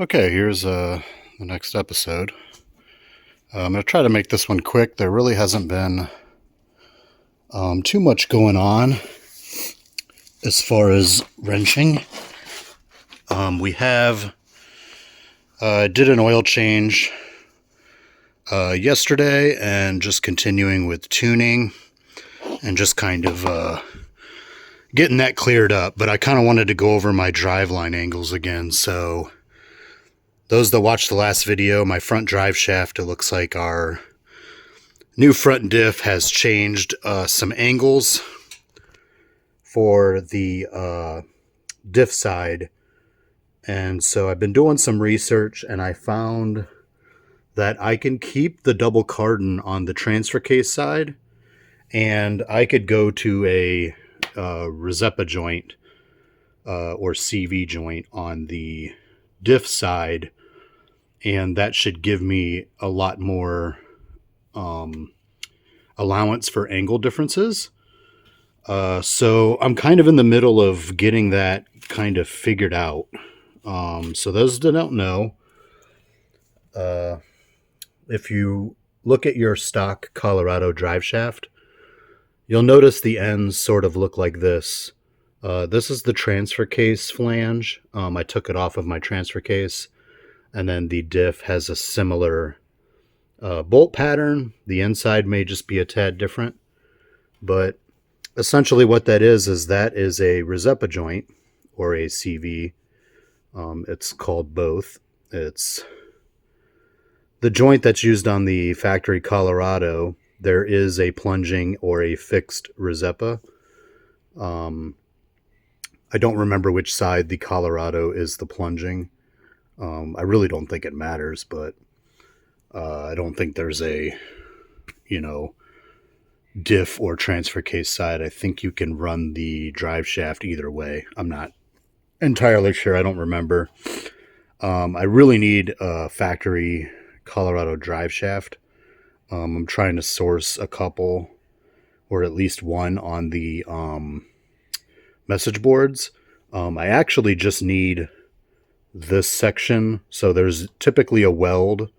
Okay, here's the next episode. I'm going to try to make this one quick. There really hasn't been too much going on as far as wrenching. We have did an oil change yesterday and just continuing with tuning and just kind of getting that cleared up. But I kind of wanted to go over my driveline angles again, so those that watched the last video, my front drive shaft, it looks like our new front diff has changed some angles for the diff side. And so I've been doing some research and I found that I can keep the double cardan on the transfer case side, and I could go to a Resepa joint or CV joint on the diff side, and that should give me a lot more allowance for angle differences. So I'm kind of in the middle of getting that kind of figured out. So those that don't know, if you look at your stock Colorado drive shaft, you'll notice the ends sort of look like this. This is the transfer case flange. I took it off of my transfer case. And then the diff has a similar bolt pattern. The inside may just be a tad different. But essentially what that is a Resepa joint or a CV. It's called both. It's the joint that's used on the factory Colorado. There is a plunging or a fixed Resepa. I don't remember which side the Colorado is the plunging. I really don't think it matters, but I don't think there's a, diff or transfer case side. I think you can run the drive shaft either way. I'm not entirely sure. I don't remember. I really need a factory Colorado drive shaft. I'm trying to source a couple or at least one on the message boards. I actually just need this section. So there's typically a weld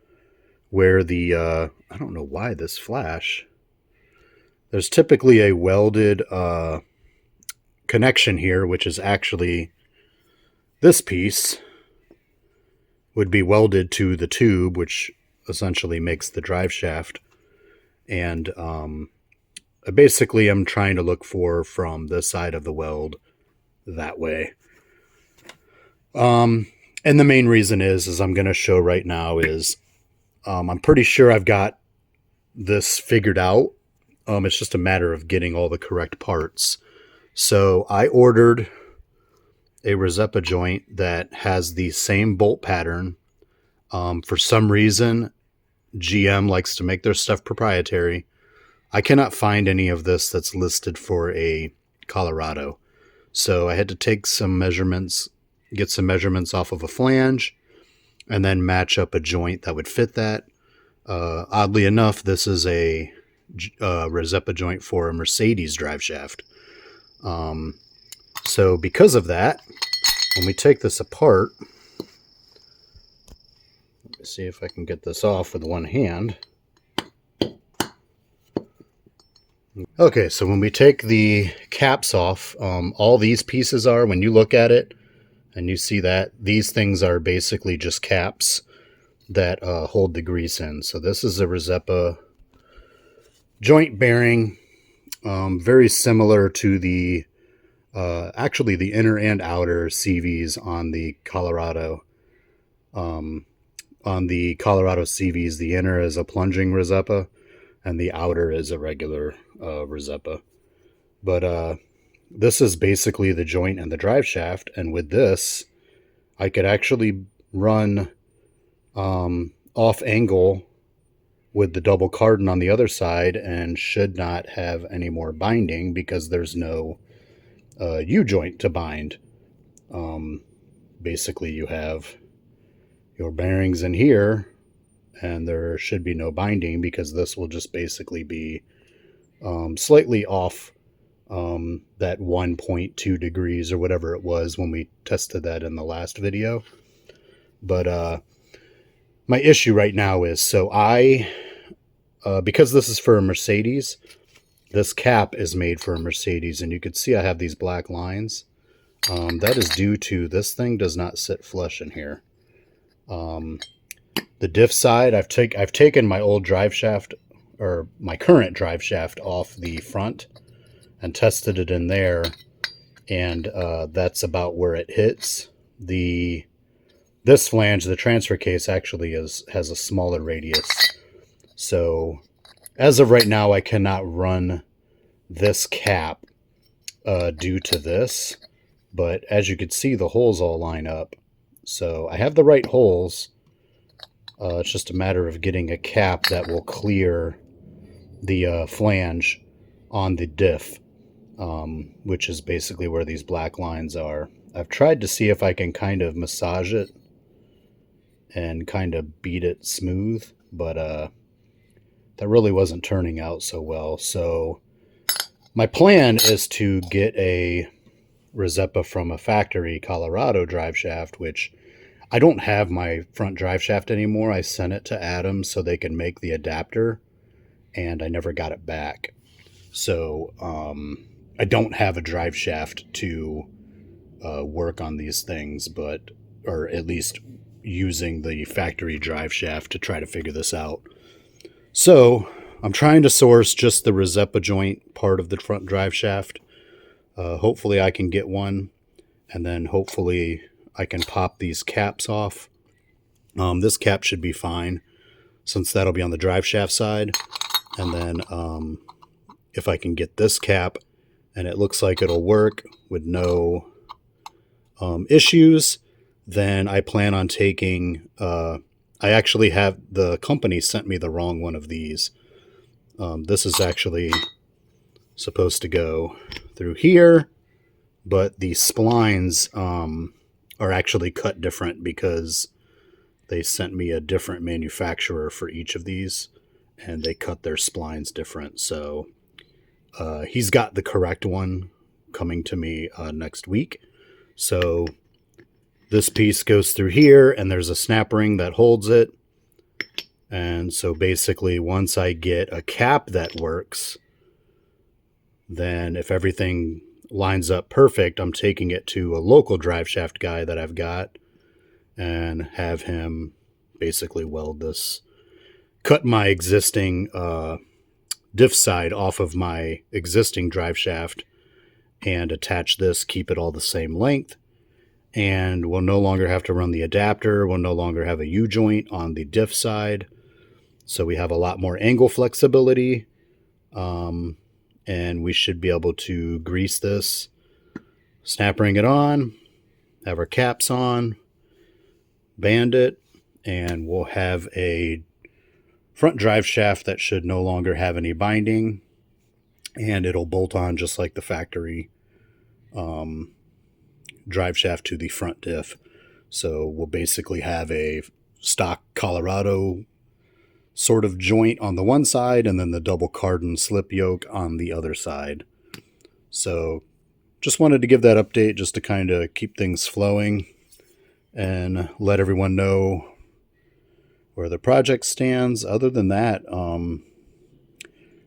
where the I don't know why this flash. There's typically a welded connection here, which is actually this piece would be welded to the tube, which essentially makes the drive shaft. And basically I'm trying to look for from this side of the weld that way. And the main reason is I'm going to show right now is I'm pretty sure I've got this figured out. It's just a matter of getting all the correct parts. So I ordered a Resepa joint that has the same bolt pattern. For some reason, GM likes to make their stuff proprietary. I cannot find any of this that's listed for a Colorado. So I had to take some measurements, get some measurements off of a flange, and then match up a joint that would fit that. Oddly enough, this is a Resepa joint for a Mercedes drive shaft. So because of that, when we take this apart, let me see if I can get this off with one hand. Okay, so when we take the caps off, all these pieces are, when you look at it and you see that, these things are basically just caps that hold the grease in. So this is a Resepa joint bearing, very similar to the actually the inner and outer CVs on the Colorado. On the Colorado CVs, the inner is a plunging Resepa and the outer is a regular Resepa. But this is basically the joint and the drive shaft, and with this I could actually run off angle with the double cardan on the other side and should not have any more binding because there's no U-joint to bind. Basically you have your bearings in here and there should be no binding because this will just basically be slightly off that 1.2 degrees or whatever it was when we tested that in the last video. But my issue right now is, so because this is for a Mercedes, this cap is made for a Mercedes, and you can see I have these black lines. That is due to this thing does not sit flush in here. The diff side, I've taken my old drive shaft, or my current drive shaft, off the front and tested it in there, and that's about where it hits. This flange, the transfer case, actually has a smaller radius. So as of right now, I cannot run this cap due to this. But as you can see, the holes all line up. So I have the right holes. It's just a matter of getting a cap that will clear the flange on the diff, which is basically where these black lines are. I've tried to see if I can kind of massage it and kind of beat it smooth, but that really wasn't turning out so well. So my plan is to get a Resepa from a factory, Colorado drive shaft, which I don't have my front drive shaft anymore. I sent it to Adams so they can make the adapter, and I never got it back. So I don't have a drive shaft to work on these things, or at least using the factory drive shaft to try to figure this out. So I'm trying to source just the Resepa joint part of the front drive shaft. Hopefully I can get one, and then hopefully I can pop these caps off. This cap should be fine, since that'll be on the drive shaft side. And then if I can get this cap, and it looks like it'll work with no issues, then I plan on taking... I actually have... The company sent me the wrong one of these. This is actually supposed to go through here, but the splines are actually cut different because they sent me a different manufacturer for each of these, and they cut their splines different. So he's got the correct one coming to me next week. So this piece goes through here, and there's a snap ring that holds it. And so basically, once I get a cap that works, then if everything lines up perfect, I'm taking it to a local drive shaft guy that I've got and have him basically weld this, cut my existing diff side off of my existing drive shaft and attach this, keep it all the same length, and we'll no longer have to run the adapter. We'll no longer have a U-joint on the diff side. So we have a lot more angle flexibility. And we should be able to grease this, snap ring it on, have our caps on, band it, and we'll have a front drive shaft that should no longer have any binding, and it'll bolt on just like the factory drive shaft to the front diff. So we'll basically have a stock Colorado sort of joint on the one side, and then the double Cardan slip yoke on the other side. So just wanted to give that update just to kind of keep things flowing and let everyone know where the project stands. Other than that,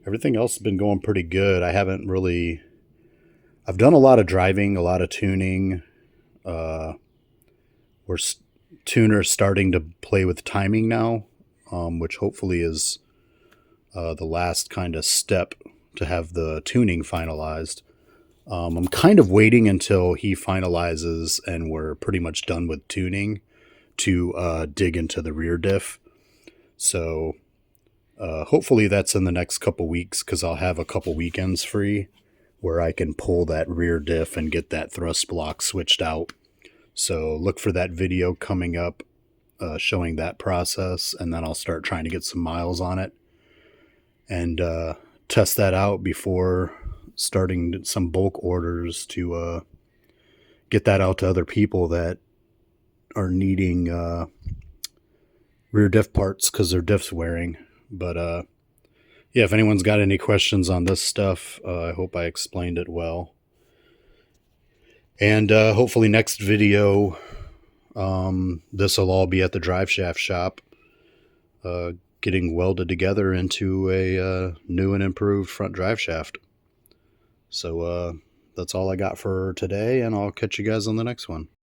everything else has been going pretty good. I've done a lot of driving, a lot of tuning. We're tuners starting to play with timing now, which hopefully is the last kind of step to have the tuning finalized. I'm kind of waiting until he finalizes and we're pretty much done with tuning to dig into the rear diff. So hopefully that's in the next couple weeks, because I'll have a couple weekends free where I can pull that rear diff and get that thrust block switched out. So look for that video coming up showing that process, and then I'll start trying to get some miles on it and test that out before starting some bulk orders to get that out to other people that are needing rear diff parts because their diff's wearing. But yeah, if anyone's got any questions on this stuff, I hope I explained it well. And hopefully next video This will all be at the Driveshaft shop, getting welded together into a new and improved front drive shaft. So that's all I got for today, and I'll catch you guys on the next one.